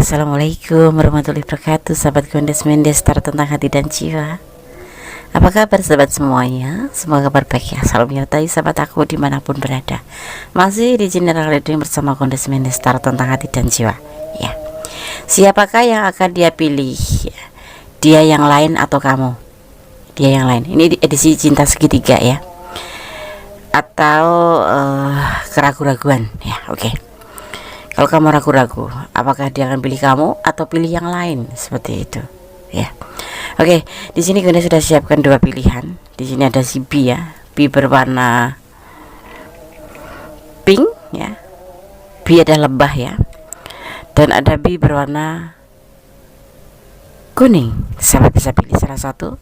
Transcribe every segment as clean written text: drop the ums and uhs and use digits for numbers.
Assalamualaikum warahmatullahi wabarakatuh, sahabat Gondes Mendes tentang hati dan jiwa. Apa kabar sahabat semuanya? Semoga kabar baik ya. Salam menyertai sahabat aku dimanapun berada. Masih di general reading bersama Gondes Mendes tentang hati dan jiwa ya. Siapakah yang akan dia pilih? Dia yang lain atau kamu? Dia yang lain. Ini edisi cinta segitiga ya, atau keraguan-raguan ya. Oke. Kalau kamu ragu-ragu, apakah dia akan pilih kamu atau pilih yang lain, seperti itu, ya. Oke, di sini Gondes sudah siapkan dua pilihan. Di sini ada si B ya, B berwarna pink ya. B ada lebah ya, dan ada B berwarna kuning. Sahabat bisa pilih salah satu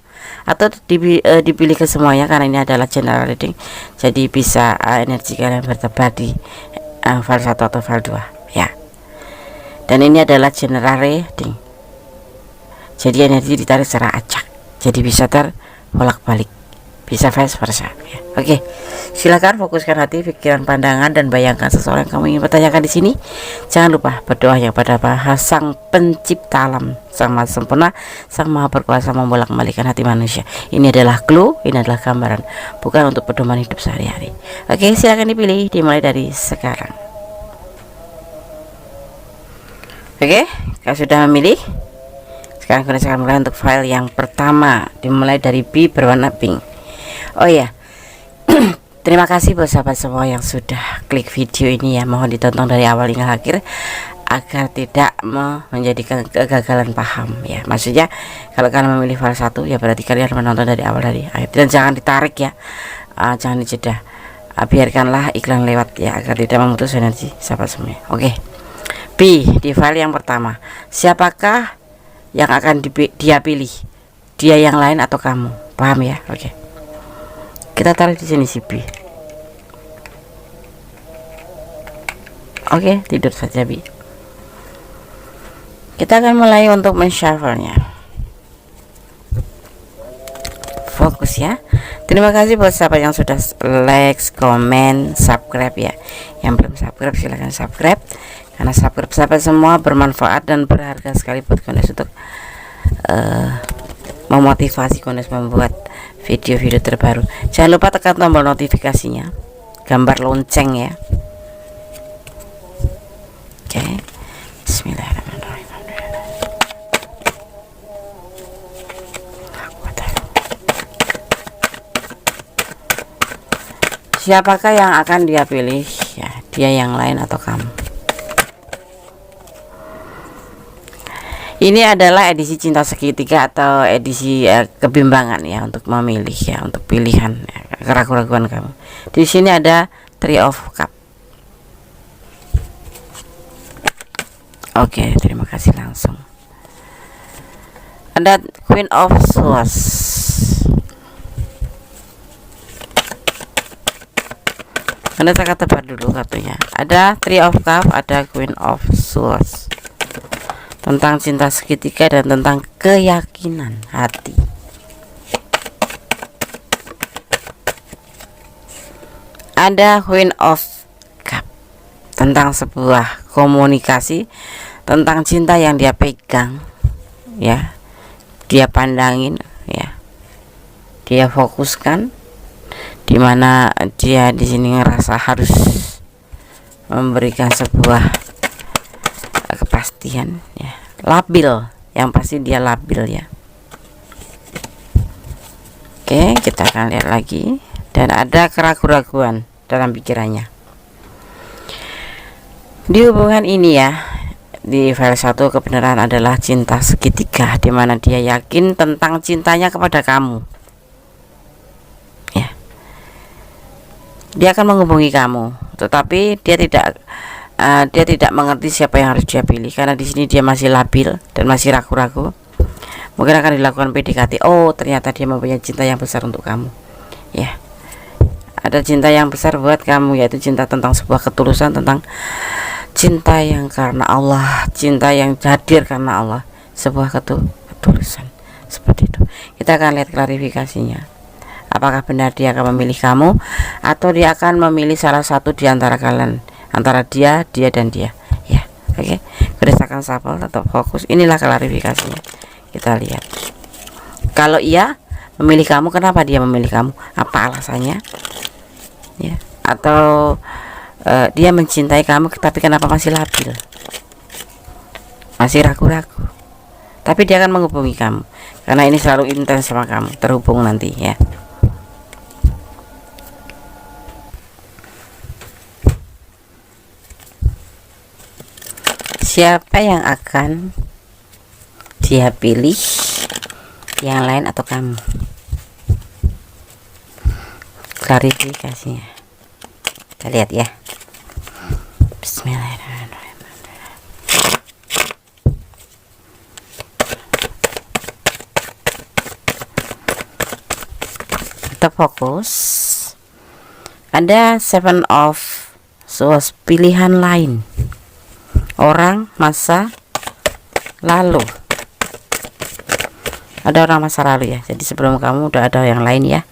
atau dipilih ke semuanya karena ini adalah general reading. Jadi bisa energi kalian bertebar di file 1 atau file 2 ya. Dan ini adalah general reading, jadi energi ditarik secara acak, jadi bisa terbolak-balik, bisa vice versa ya. Oke, silakan fokuskan hati, pikiran, pandangan, dan bayangkan seseorang yang kamu ingin bertanyakan di sini. Jangan lupa berdoa yang pada Sang Pencipta alam, Sang Maha Sempurna, Sang Maha Berkuasa membolak-balikan hati manusia. Ini adalah clue, ini adalah gambaran, bukan untuk pedoman hidup sehari-hari. Oke, silakan dipilih, dimulai dari sekarang. Oke, kalau sudah memilih, sekarang kita akan mulai untuk file yang pertama, dimulai dari B berwarna pink. Oh ya, terima kasih buat sahabat semua yang sudah klik video ini ya. Mohon ditonton dari awal hingga akhir agar tidak menjadikan kegagalan paham ya. Maksudnya kalau kalian memilih file 1 ya berarti kalian menonton dari awal dari akhir, dan jangan ditarik ya, jangan dijeda, biarkanlah iklan lewat ya agar tidak memutus energi sahabat semua. Oke, B di file yang pertama, siapakah yang akan dia pilih? Dia yang lain atau kamu? Paham ya? Oke, kita tarik di sini si B. Oke, tidur saja B. Kita akan mulai untuk men-shuffle-nya. Fokus ya. Terima kasih buat sahabat yang sudah like, comment, subscribe ya. Yang belum subscribe silahkan subscribe, karena subscribe sahabat semua bermanfaat dan berharga sekali buat Gondes untuk memotivasi Gondes membuat video-video terbaru. Jangan lupa tekan tombol notifikasinya, gambar lonceng ya. Oke, bismillahirrahmanirrahim. Siapakah yang akan dia pilih ya? Dia yang lain atau kamu? Ini adalah edisi cinta segitiga atau edisi kebimbangan ya, untuk memilih ya, untuk pilihan ya, keraguan-raguan kamu. Di sini ada Three of Cup. Oke, terima kasih langsung. Ada Queen of Swords. Anda tak tepat dulu kartunya. Ada Three of Cup, ada Queen of Swords. Tentang cinta segitiga dan tentang keyakinan hati Ada Queen of Cup, tentang sebuah komunikasi, tentang cinta yang dia pegang, ya, dia pandangin, ya, dia fokuskan, dimana dia di sini ngerasa harus memberikan sebuah kepastian, ya, labil, yang pasti dia labil, ya. Oke, kita akan lihat lagi. Dan ada keraguan-keraguan dalam pikirannya di hubungan ini, ya. Di file 1, kebenaran adalah cinta segitiga, dimana dia yakin tentang cintanya kepada kamu, ya. Dia akan menghubungi kamu, tetapi dia tidak mengerti siapa yang harus dia pilih, karena di sini dia masih labil dan masih ragu-ragu. Mungkin akan dilakukan PDKT. Oh, ternyata dia mempunyai cinta yang besar untuk kamu, ya. Ada cinta yang besar buat kamu, yaitu cinta tentang sebuah ketulusan, tentang cinta yang karena Allah, cinta yang hadir karena Allah, sebuah ketulusan seperti itu. Kita akan lihat klarifikasinya. Apakah benar dia akan memilih kamu, atau dia akan memilih salah satu di antara kalian, antara dia dan dia, ya. Oke, berdasarkan shuffle, tetap fokus. Inilah klarifikasinya. Kita lihat. Kalau ia memilih kamu, kenapa dia memilih kamu? Apa alasannya? Ya, atau dia mencintai kamu, tapi kenapa masih labil, masih ragu-ragu, tapi dia akan menghubungi kamu, karena ini selalu intens sama kamu, terhubung nanti, ya. Siapa yang akan dia pilih, yang lain atau kamu? Klarifikasinya kita lihat, ya. Bismillahirrahmanirrahim. Kita fokus. Ada 7 of Swords, pilihan lain, orang masa lalu. Ada orang masa lalu, ya. Jadi sebelum kamu udah ada yang lain, ya.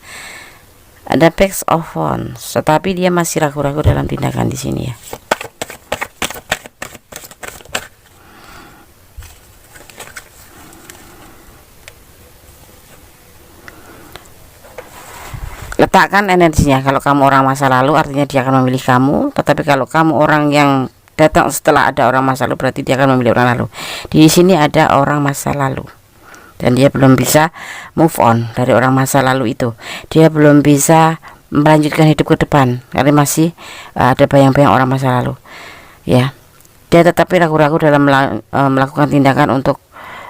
Ada Page of Wands, tetapi dia masih ragu-ragu dalam tindakan di sini, ya. Letakkan energinya. Kalau kamu orang masa lalu, artinya dia akan memilih kamu. Tetapi kalau kamu orang yang datang setelah ada orang masa lalu, berarti dia akan memilih orang lalu. Di sini ada orang masa lalu, dan dia belum bisa move on dari orang masa lalu itu. Dia belum bisa melanjutkan hidup ke depan, karena masih ada bayang-bayang orang masa lalu, ya. Dia tetapi ragu-ragu dalam melakukan tindakan untuk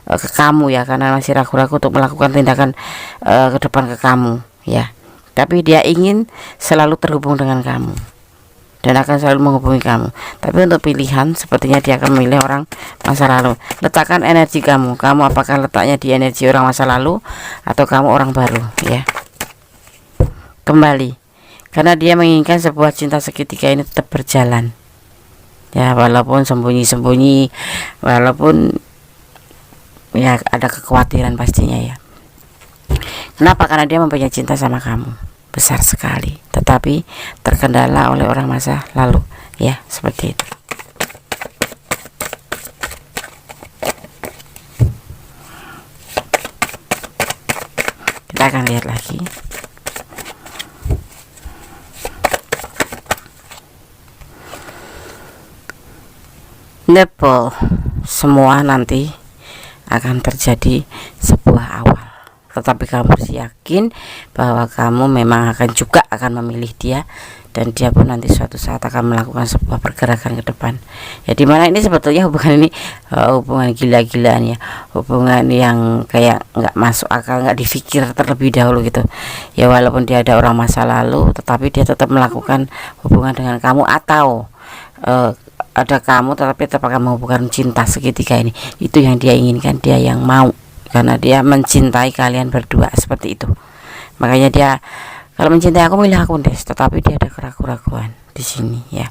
ke kamu, ya, karena masih ragu-ragu untuk melakukan tindakan ke depan ke kamu, ya. Tapi dia ingin selalu terhubung dengan kamu dan akan selalu menghubungi kamu. Tapi untuk pilihan, sepertinya dia akan memilih orang masa lalu. Letakkan energi kamu. Kamu apakah letaknya di energi orang masa lalu, atau kamu orang baru, ya. Kembali, karena dia menginginkan sebuah cinta segitiga ini tetap berjalan, ya, walaupun sembunyi-sembunyi, walaupun, ya, ada kekhawatiran pastinya, ya. Kenapa? Karena dia mempunyai cinta sama kamu besar sekali, tetapi terkendala oleh orang masa lalu, ya, seperti itu. Kita akan lihat lagi. Nepal, semua nanti akan terjadi sebuah awal, tetapi kamu harus yakin bahwa kamu memang akan memilih dia, dan dia pun nanti suatu saat akan melakukan sebuah pergerakan ke depan, ya. Dimana ini sebetulnya hubungan ini hubungan gila-gilaan, ya, hubungan yang kayak nggak masuk akal, nggak dipikir terlebih dahulu gitu, ya. Walaupun dia ada orang masa lalu, tetapi dia tetap melakukan hubungan dengan kamu, atau ada kamu tetapi tetap akan menghubungkan cinta segitiga ini. Itu yang dia inginkan, dia yang mau, karena dia mencintai kalian berdua, seperti itu. Makanya dia, kalau mencintai aku, milih aku deh. Tetapi dia ada keraguan-keraguan di sini, ya.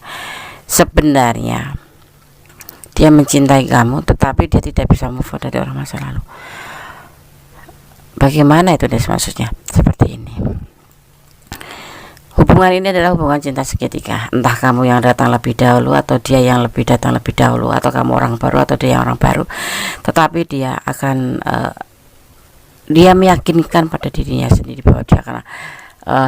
Sebenarnya dia mencintai kamu, tetapi dia tidak bisa move on dari orang masa lalu. Bagaimana itu, Des, maksudnya? Seperti ini. hubungan ini adalah hubungan cinta segitiga. Entah kamu yang datang lebih dahulu atau dia yang datang lebih dahulu, atau kamu orang baru atau dia yang orang baru, tetapi dia akan dia meyakinkan pada dirinya sendiri bahwa dia akan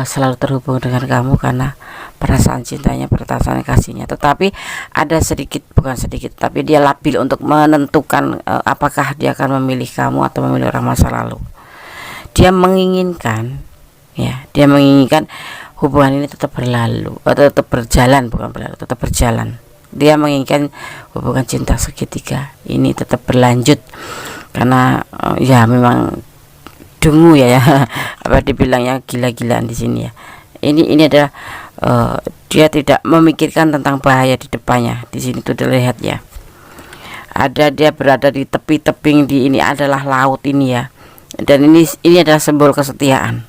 selalu terhubung dengan kamu karena perasaan cintanya, perasaan kasihnya. Tetapi ada sedikit, bukan sedikit, tapi dia labil untuk menentukan apakah dia akan memilih kamu atau memilih orang masa lalu. Dia menginginkan, ya, dia menginginkan hubungan ini tetap berlalu atau tetap berjalan, bukan berlalu, tetap berjalan. Dia menginginkan hubungan cinta segitiga ini tetap berlanjut karena ya memang dungu ya, apa dibilangnya, gila-gilaan di sini ya. Ini adalah dia tidak memikirkan tentang bahaya di depannya. Di sini tuh dilihat ya. Ada dia berada di tepi tebing, di ini adalah laut ini ya. Dan ini adalah simbol kesetiaan.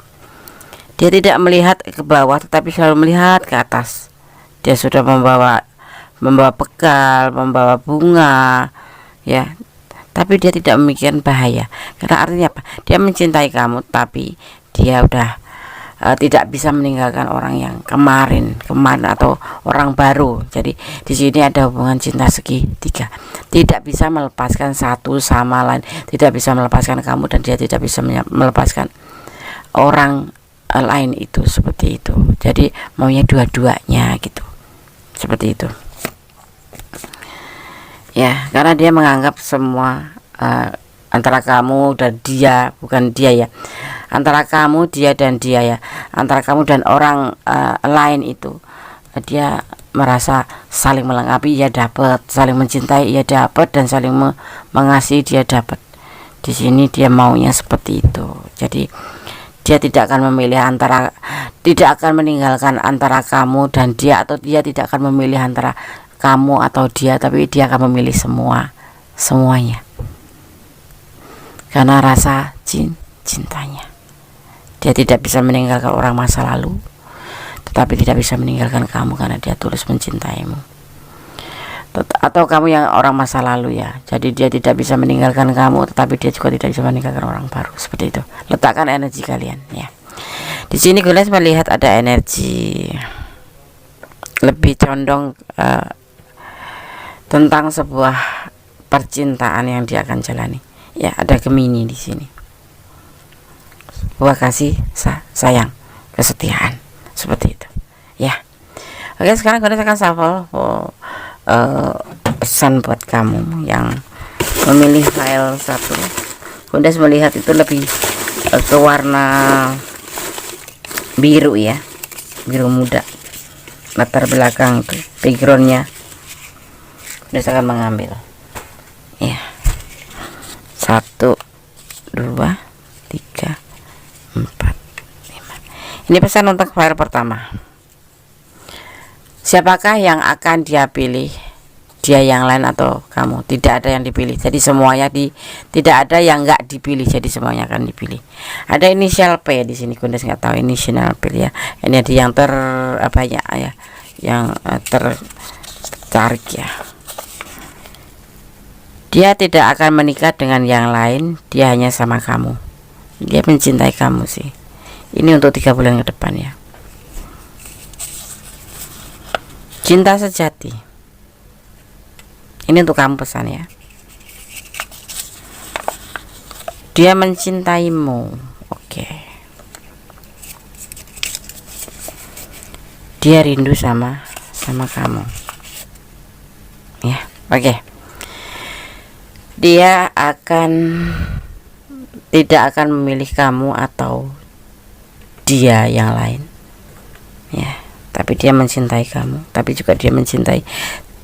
Dia tidak melihat ke bawah tetapi selalu melihat ke atas. Dia sudah membawa bekal, membawa bunga, ya. Tapi dia tidak memikirkan bahaya. Karena artinya apa? Dia mencintai kamu tapi dia udah tidak bisa meninggalkan orang yang kemarin atau orang baru. Jadi di sini ada hubungan cinta segitiga. Tidak bisa melepaskan satu sama lain, tidak bisa melepaskan kamu dan dia tidak bisa melepaskan orang lain itu, seperti itu. Jadi maunya dua-duanya gitu, seperti itu ya, karena dia menganggap semua antara kamu dan dia, bukan dia ya, antara kamu, dia dan dia ya, antara kamu dan orang lain itu, dia merasa saling melengkapi, ia dapat, saling mencintai ia dapat, dan saling mengasihi dia dapat. Di sini dia maunya seperti itu. Jadi dia tidak akan memilih tidak akan meninggalkan antara kamu dan dia, atau dia tidak akan memilih antara kamu atau dia, tapi dia akan memilih semuanya karena rasa cintanya. Dia tidak bisa meninggalkan orang masa lalu, tetapi tidak bisa meninggalkan kamu karena dia tulus mencintaimu. Atau kamu yang orang masa lalu ya, jadi dia tidak bisa meninggalkan kamu, tetapi dia juga tidak bisa meninggalkan orang baru, seperti itu. Letakkan energi kalian ya. Di sini gue melihat ada energi lebih condong tentang sebuah percintaan yang dia akan jalani. Ya, ada Gemini di sini. Sebuah kasih sayang, kesetiaan, seperti itu. Ya. Oke, sekarang gue akan shuffle pesan buat kamu yang memilih file 1. Bunda melihat itu lebih ke warna biru ya, biru muda. Latar belakang tuh, backgroundnya. Bunda akan mengambil ya, 1, 2, 3, 4, 5. Ini pesan untuk file pertama. Siapakah yang akan dia pilih? Dia, yang lain, atau kamu? Tidak ada yang dipilih. Jadi semuanya tidak ada yang nggak dipilih. Jadi semuanya akan dipilih. Ada inisial P di sini. Kundes nggak tahu inisial P ya. Ini ada yang yang tertarik ya. Dia tidak akan menikah dengan yang lain. Dia hanya sama kamu. Dia mencintai kamu sih. Ini untuk 3 bulan ke depan ya. Cinta sejati. Ini untuk kamu pesan ya. Dia mencintaimu. Oke. Dia rindu sama kamu. Ya, oke. Dia tidak akan memilih kamu atau dia yang lain. Ya. Tapi dia mencintai kamu, tapi juga dia mencintai,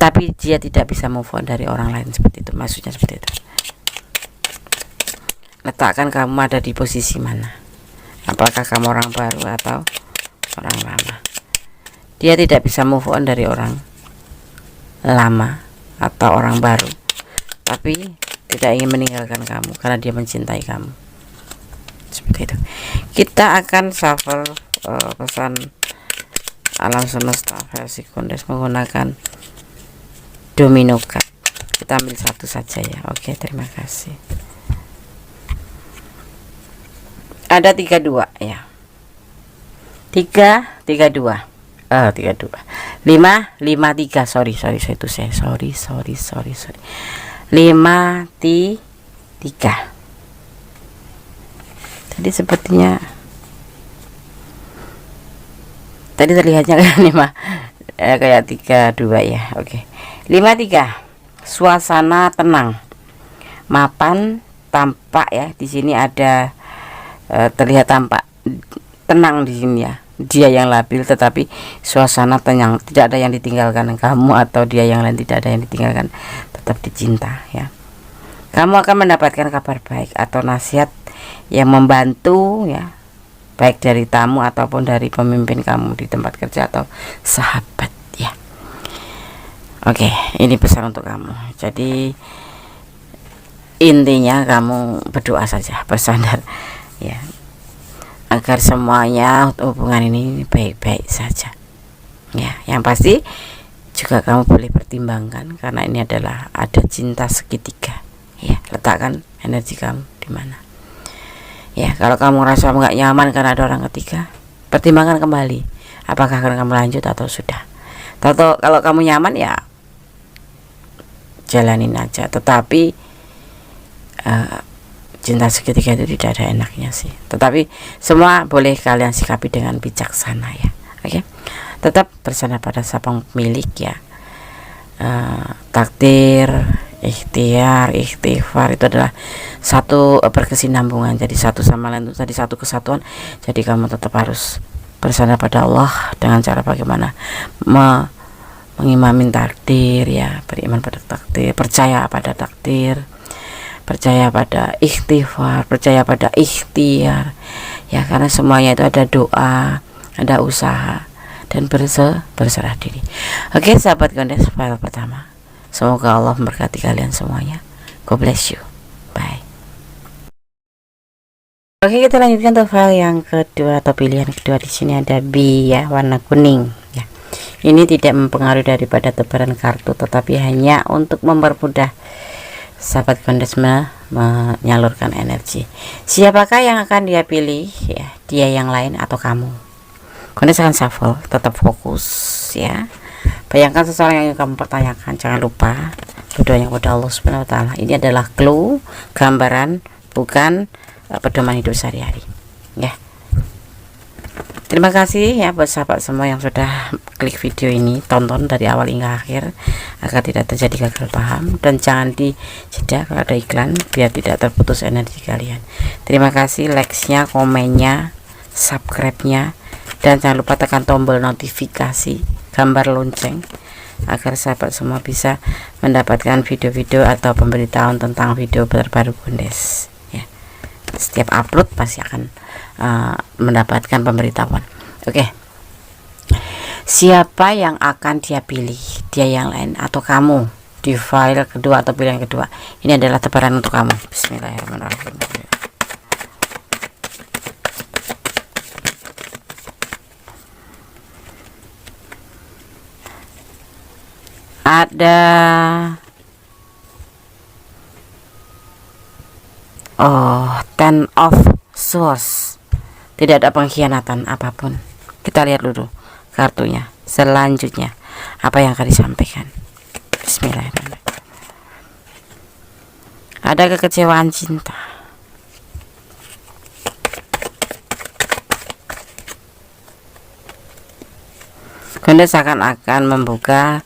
tapi dia tidak bisa move on dari orang lain, seperti itu. Maksudnya seperti itu. Letakkan kamu ada di posisi mana? Apakah kamu orang baru atau orang lama? Dia tidak bisa move on dari orang lama atau orang baru, tapi tidak ingin meninggalkan kamu karena dia mencintai kamu, seperti itu. Kita akan shuffle pesan alam semesta versi Kundes menggunakan domino card. Kita ambil satu saja ya. Oke, terima kasih. Ada 32 ya. 3, 32. 553. Sorry. 5-3. Tadi sepertinya tadi terlihatnya kan 5 kayak 32 ya. Oke. 53. Suasana tenang, mapan, tampak ya. Di sini ada terlihat tampak tenang di sini ya. Dia yang labil tetapi suasana tenang, tidak ada yang ditinggalkan kamu atau dia yang lain, tidak ada yang ditinggalkan, tetap dicinta ya. Kamu akan mendapatkan kabar baik atau nasihat yang membantu ya, baik dari tamu ataupun dari pemimpin kamu di tempat kerja atau sahabat ya. Oke, ini pesan untuk kamu. Jadi intinya kamu berdoa saja, bersandar ya, agar semuanya hubungan ini baik-baik saja ya. Yang pasti juga kamu boleh pertimbangkan, karena ini adalah ada cinta segitiga ya. Letakkan energi kamu di mana ya. Kalau kamu rasa nggak nyaman karena ada orang ketiga, pertimbangkan kembali apakah akan kamu lanjut atau sudah. Atau kalau kamu nyaman ya jalanin aja. Tetapi cinta segitiga itu tidak ada enaknya sih. Tetapi semua boleh kalian sikapi dengan bijaksana ya. Oke. Tetap bersandar pada sang pemilik ya. Takdir, ikhtiar, istighfar itu adalah satu berkesinambungan. Jadi satu sama lain itu tadi satu kesatuan. Jadi kamu tetap harus bersandar pada Allah dengan cara bagaimana mengimamin takdir ya, beriman pada takdir, percaya pada takdir, percaya pada istighfar, percaya pada ikhtiar ya, karena semuanya itu ada doa, ada usaha, dan berserah diri. Oke sahabat Gondes, file pertama, semoga Allah memberkati kalian semuanya. God bless you, bye. Oke, kita lanjutkan untuk file yang kedua atau pilihan kedua. Di sini ada B ya, warna kuning ya. Ini tidak mempengaruhi daripada tebaran kartu, tetapi hanya untuk mempermudah sahabat Gondes menyalurkan energi. Siapakah yang akan dia pilih ya, dia yang lain atau kamu? Gondes akan shuffle, tetap fokus ya. Bayangkan seseorang yang kamu pertanyakan, jangan lupa berdoa kepada Allah Subhanahu wa taala. Ini adalah clue, gambaran, bukan pedoman hidup sehari-hari ya. Terima kasih ya buat sahabat semua yang sudah klik video ini, tonton dari awal hingga akhir agar tidak terjadi gagal paham, dan jangan dijeda kalau ada iklan biar tidak terputus energi kalian. Terima kasih like-nya, komennya, subscribe-nya, dan jangan lupa tekan tombol notifikasi, gambar lonceng agar sahabat semua bisa mendapatkan video-video atau pemberitahuan tentang video terbaru Gondes ya. Setiap upload pasti akan mendapatkan pemberitahuan. Oke. Siapa yang akan dia pilih, dia yang lain atau kamu, di file kedua atau pilihan kedua? Ini adalah tebaran untuk kamu. Bismillahirrahmanirrahim. Ada Ten of Swords. Tidak ada pengkhianatan apapun. Kita lihat dulu kartunya. Selanjutnya apa yang akan disampaikan? Bismillahirrahmanirrahim. Ada kekecewaan cinta. Gondes akan membuka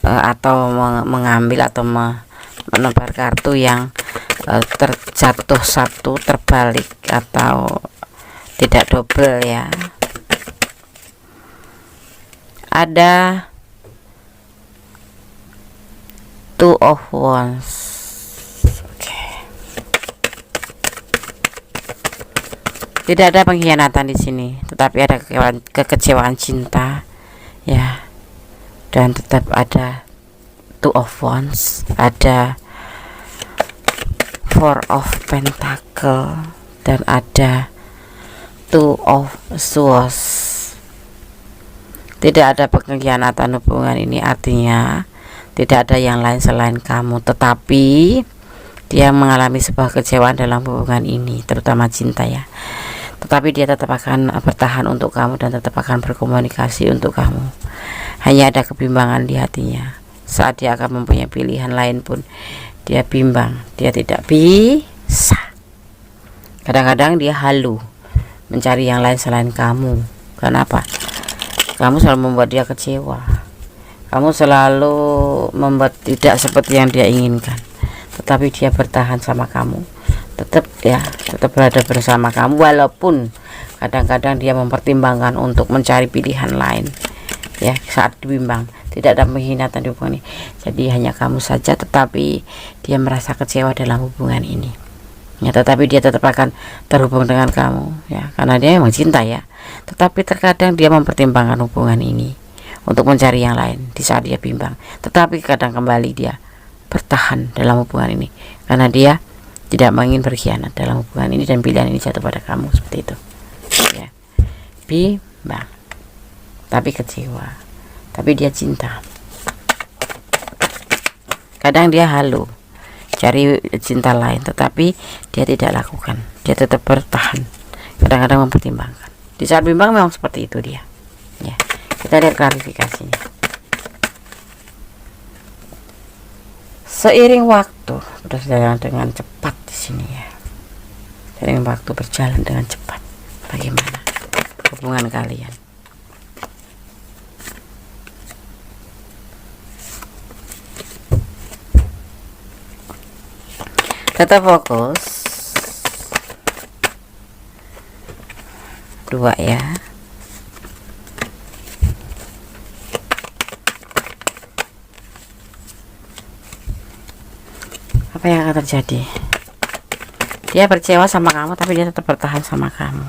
atau mengambil atau menebar kartu yang terjatuh satu, terbalik atau tidak double ya. Ada Two of Wands. Oke. Tidak ada pengkhianatan di sini, tetapi ada kekecewaan cinta ya. Dan tetap ada Two of Wands, ada Four of Pentacle, dan ada Two of Swords. Tidak ada pengkhianatan hubungan ini, artinya tidak ada yang lain selain kamu, tetapi dia mengalami sebuah kecewaan dalam hubungan ini, terutama cinta ya. tetapi dia tetap akan bertahan untuk kamu dan tetap akan berkomunikasi untuk kamu. Hanya ada kebimbangan di hatinya. Saat dia akan mempunyai pilihan lain pun dia bimbang, dia tidak bisa. Kadang-kadang dia halu mencari yang lain selain kamu. Kenapa? Kamu selalu membuat dia kecewa. Kamu selalu membuat tidak seperti yang dia inginkan. Tetapi dia bertahan sama kamu. Tetap berada bersama kamu, walaupun kadang-kadang dia mempertimbangkan untuk mencari pilihan lain. Ya, saat dibimbang, tidak ada pengkhianatan di hubungan ini. Jadi hanya kamu saja, tetapi dia merasa kecewa dalam hubungan ini. Ya, tetapi dia tetap akan terhubung dengan kamu, ya, karena dia memang cinta ya. Tetapi terkadang dia mempertimbangkan hubungan ini untuk mencari yang lain di saat dia bimbang. Tetapi kadang kembali dia bertahan dalam hubungan ini karena dia tidak ingin berkhianat dalam hubungan ini dan pilihan ini jatuh pada kamu, seperti itu. Ya. Bimbang, tapi kecewa, tapi dia cinta. Kadang dia halu cari cinta lain, tetapi dia tidak lakukan. Dia tetap bertahan, kadang-kadang mempertimbangkan. Di saat bimbang memang seperti itu dia. Ya, kita lihat klarifikasinya. Seiring waktu berjalan dengan cepat di sini ya. Seiring waktu berjalan dengan cepat. Bagaimana hubungan kalian? Tetap fokus. 2 ya. Apa yang akan terjadi? Dia kecewa sama kamu, tapi dia tetap bertahan sama kamu.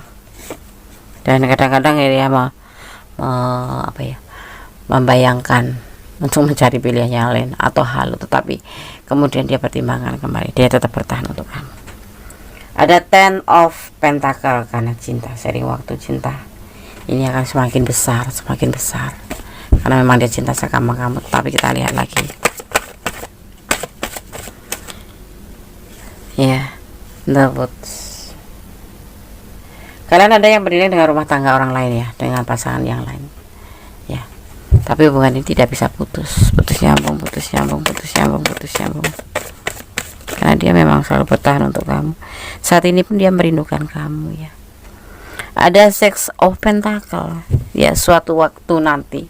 Dan kadang-kadang dia membayangkan untuk mencari pilihan yang lain atau halu, tetapi kemudian dia pertimbangkan kembali, dia tetap bertahan untuk kamu. Ada Ten of Pentacle karena cinta. Sering waktu cinta ini akan semakin besar karena memang dia cinta sama kamu. Tapi kita lihat lagi ya, the Woods. Kalian ada yang beriring dengan rumah tangga orang lain ya, dengan pasangan yang lain ya. Tapi hubungan ini tidak bisa putus nyambung. Karena dia memang selalu bertahan untuk kamu. Saat ini pun dia merindukan kamu ya. Ada Six of Pentacle ya, suatu waktu nanti,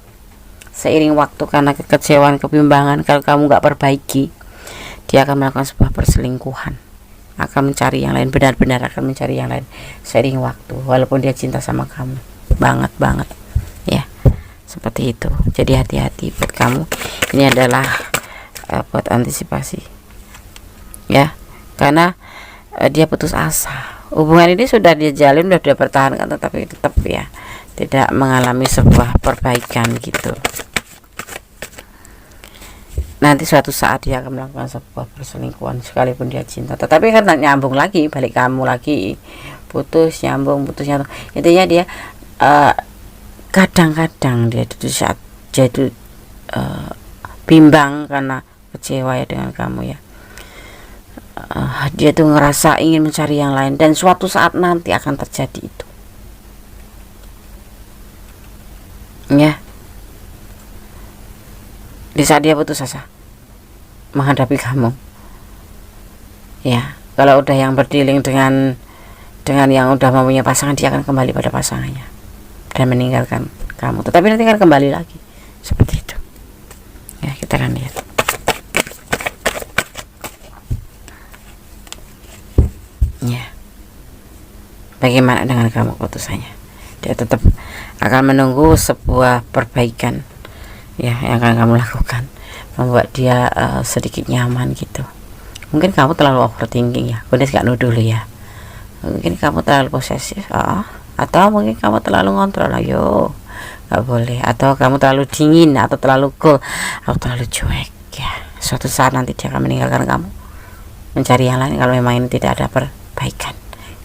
seiring waktu, karena kekecewaan, kebimbangan, kalau kamu gak perbaiki, dia akan melakukan sebuah perselingkuhan, akan mencari yang lain, benar-benar akan mencari yang lain seiring waktu, walaupun dia cinta sama kamu banget ya, seperti itu. Jadi hati-hati buat kamu. Ini adalah buat antisipasi ya, karena dia putus asa. Hubungan ini sudah dia jalin, sudah dia pertahankan, tetapi tetap ya tidak mengalami sebuah perbaikan gitu. Nanti suatu saat dia akan melakukan sebuah perselingkuhan sekalipun dia cinta, tetapi kan nyambung lagi, balik kamu lagi, putus nyambung. Intinya dia kadang-kadang dia itu saat dia itu bimbang karena kecewa ya dengan kamu ya. Dia tuh ngerasa ingin mencari yang lain, dan suatu saat nanti akan terjadi itu ya. Di saat dia putus asa menghadapi kamu ya, kalau udah yang berdealing dengan yang udah mempunyai pasangan, dia akan kembali pada pasangannya dan meninggalkan kamu, tetapi nanti akan kembali lagi seperti itu ya. Kita akan lihat ya, bagaimana dengan kamu keputusannya. Dia tetap akan menunggu sebuah perbaikan ya yang akan kamu lakukan, membuat dia sedikit nyaman gitu. Mungkin kamu terlalu overthinking ya, udah gak nuduh dulu ya. Mungkin kamu terlalu posesif, atau mungkin kamu terlalu ngontrol, ayo gak boleh. Atau kamu terlalu dingin, atau terlalu cool, atau terlalu cuek ya. Suatu saat nanti dia akan meninggalkan kamu, mencari yang lain kalau memang ini tidak ada perbaikan.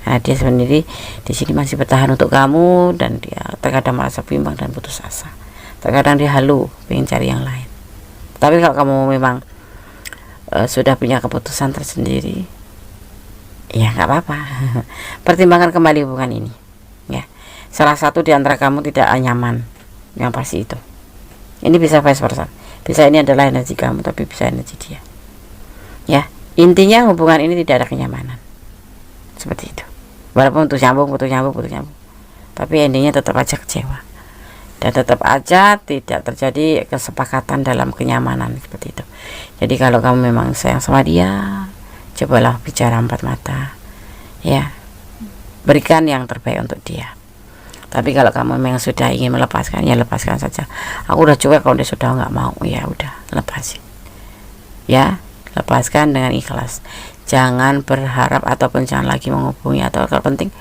Karena dia sendiri di sini masih bertahan untuk kamu, dan dia terkadang merasa bimbang dan putus asa. Terkadang dia halu, pengen cari yang lain. Tapi kalau kamu memang sudah punya keputusan tersendiri, ya nggak apa-apa. Pertimbangkan kembali hubungan ini salah satu di antara kamu tidak nyaman, yang pasti itu. Ini bisa vice versa, bisa ini adalah energi kamu tapi bisa energi dia, ya. Intinya hubungan ini tidak ada kenyamanan, seperti itu. Walaupun putus nyambung, tapi endingnya tetap aja kecewa dan tetap aja tidak terjadi kesepakatan dalam kenyamanan, seperti itu. Jadi kalau kamu memang sayang sama dia, cobalah bicara empat mata, ya, berikan yang terbaik untuk dia. Tapi kalau kamu memang sudah ingin melepaskan, ya lepaskan saja. Aku udah cuek kalau dia sudah nggak mau, ya udah lepasin, ya, lepaskan dengan ikhlas. Jangan berharap ataupun jangan lagi menghubungi, atau kalau penting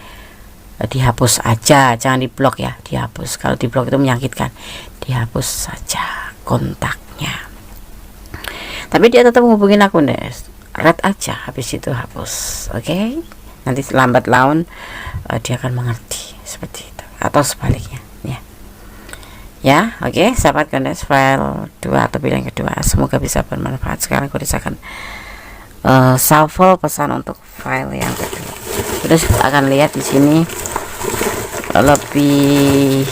dihapus aja, jangan diblok ya, dihapus. Kalau diblok itu menyakitkan, dihapus saja kontaknya. Tapi dia tetap menghubungin aku, Nes, red aja, habis itu hapus, oke? Nanti lambat laun dia akan mengerti, seperti itu, atau sebaliknya, ya, oke. Sahabat Gondes, file 2 atau bilang kedua, semoga bisa bermanfaat. Sekarang aku akan shuffle pesan untuk file yang kedua. Terus akan lihat di sini lebih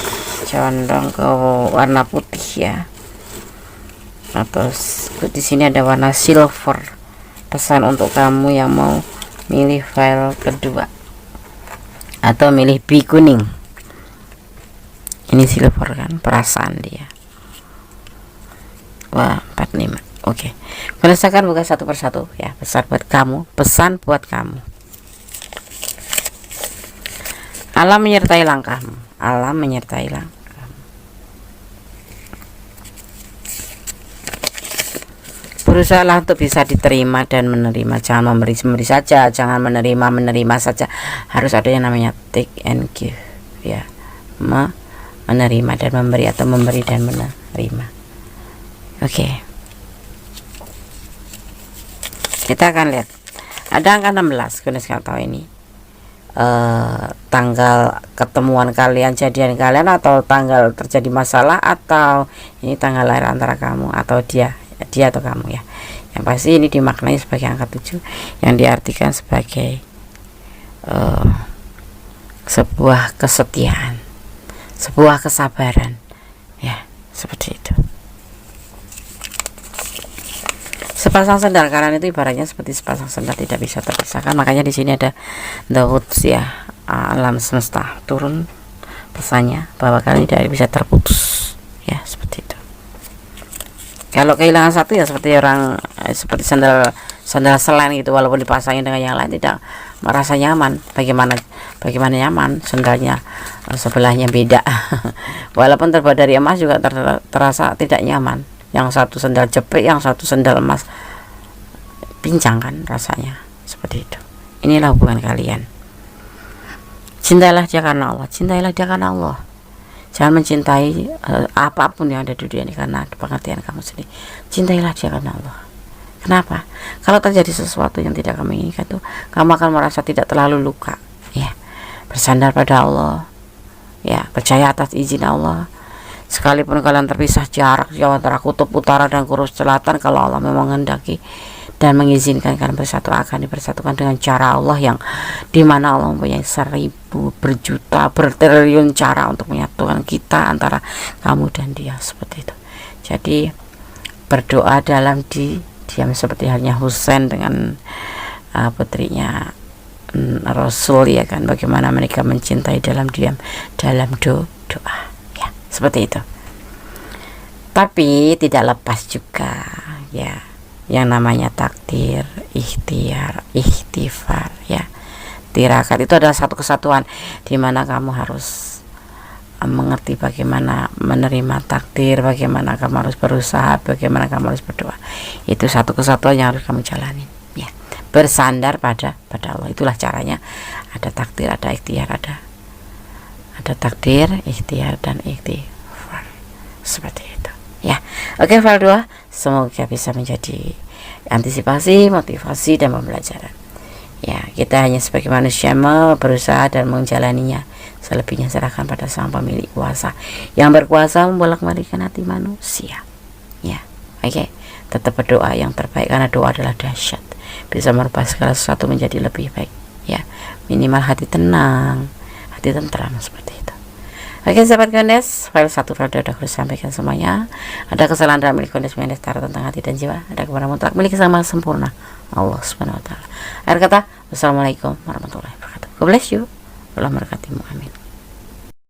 condong ke warna putih, ya, atau di sini ada warna silver. Pesan untuk kamu yang mau milih file kedua atau milih B kuning. Ini silver kan, perasaan dia. Wah, 45. Oke. Merasakan buka satu persatu, ya. Pesan buat kamu, pesan buat kamu. Alam menyertai langkahmu. Alam menyertai langkahmu. Berusahalah untuk bisa diterima dan menerima. Jangan memberi saja, jangan menerima saja. Harus ada yang namanya take and give, ya. Menerima dan memberi, atau memberi dan menerima. Oke. Kita akan lihat. Ada angka 16, kalian sekarang tahu ini. Tanggal ketemuan kalian, jadian kalian, atau tanggal terjadi masalah, atau ini tanggal lahir antara kamu atau dia atau kamu, ya. Yang pasti ini dimaknai sebagai angka 7 yang diartikan sebagai sebuah kesetiaan, sebuah kesabaran, ya, seperti itu. Sepasang sendal kalian itu ibaratnya seperti sepasang sendal, tidak bisa terpisahkan. Makanya di sini ada the woods, ya, alam semesta turun pesannya bahwa kalian tidak bisa terputus, ya, seperti itu. Kalau kehilangan satu, ya seperti orang seperti sandal selain gitu, walaupun dipasangin dengan yang lain tidak merasa nyaman. Bagaimana nyaman sandalnya sebelahnya beda. Walaupun terbuat dari emas juga terasa tidak nyaman. Yang satu sandal jepit, yang satu sandal emas, pincang kan rasanya, seperti itu. Inilah hubungan kalian. Cintailah dia karena Allah, cintailah dia karena Allah. Jangan mencintai apapun yang ada di dunia ini karena pengertian kamu sendiri. Cintailah dia karena Allah. Kenapa? Kalau terjadi sesuatu yang tidak kamu inginkan, tuh kamu akan merasa tidak terlalu luka, ya. Bersandar pada Allah, ya, percaya atas izin Allah. Sekalipun kalian terpisah jarak jauh antara kutub utara dan kutub selatan, kalau Allah memang menghendaki dan mengizinkan kalian bersatu, akan dipersatukan dengan cara Allah, yang dimana Allah mempunyai 1000, berjuta, bertriliun cara untuk menyatukan kita antara kamu dan dia, seperti itu. Jadi berdoa dalam diam, seperti halnya Husain dengan putrinya Rasul, ya kan, bagaimana mereka mencintai dalam diam, dalam doa, ya, seperti itu. Tapi tidak lepas juga, ya, yang namanya takdir, ikhtiar, ikhtifar, ya, tirakat. Itu adalah satu kesatuan di mana kamu harus mengerti bagaimana menerima takdir, bagaimana kamu harus berusaha, bagaimana kamu harus berdoa. Itu satu kesatuan yang harus kamu jalani, ya. Bersandar pada Allah. Itulah caranya. Ada takdir, ada ikhtiar, ada takdir, ikhtiar, dan ikhtifar, seperti itu, ya. Oke, file 2 semoga bisa menjadi antisipasi, motivasi, dan pembelajaran, ya. Kita hanya sebagai manusia berusaha dan menjalaninya. Selebihnya serahkan pada sang pemilik kuasa yang berkuasa membolak-balikan hati manusia, ya. Oke, tetap berdoa yang terbaik, karena doa adalah dahsyat, bisa merubah segala sesuatu menjadi lebih baik, ya. Minimal hati tenang, hati tentram, seperti itu. Oke sahabat Gondes, file 1 file 2 udah aku sampaikan semuanya. Ada kesalahan dalam milik Gondes Mendestara tentang hati dan jiwa, ada kebenaran mutlak milik sama sempurna Allah Subhanahu wa taala. Akhir kata, wassalamualaikum warahmatullahi wabarakatuh. God bless you. Allah memberkatimu. Amin.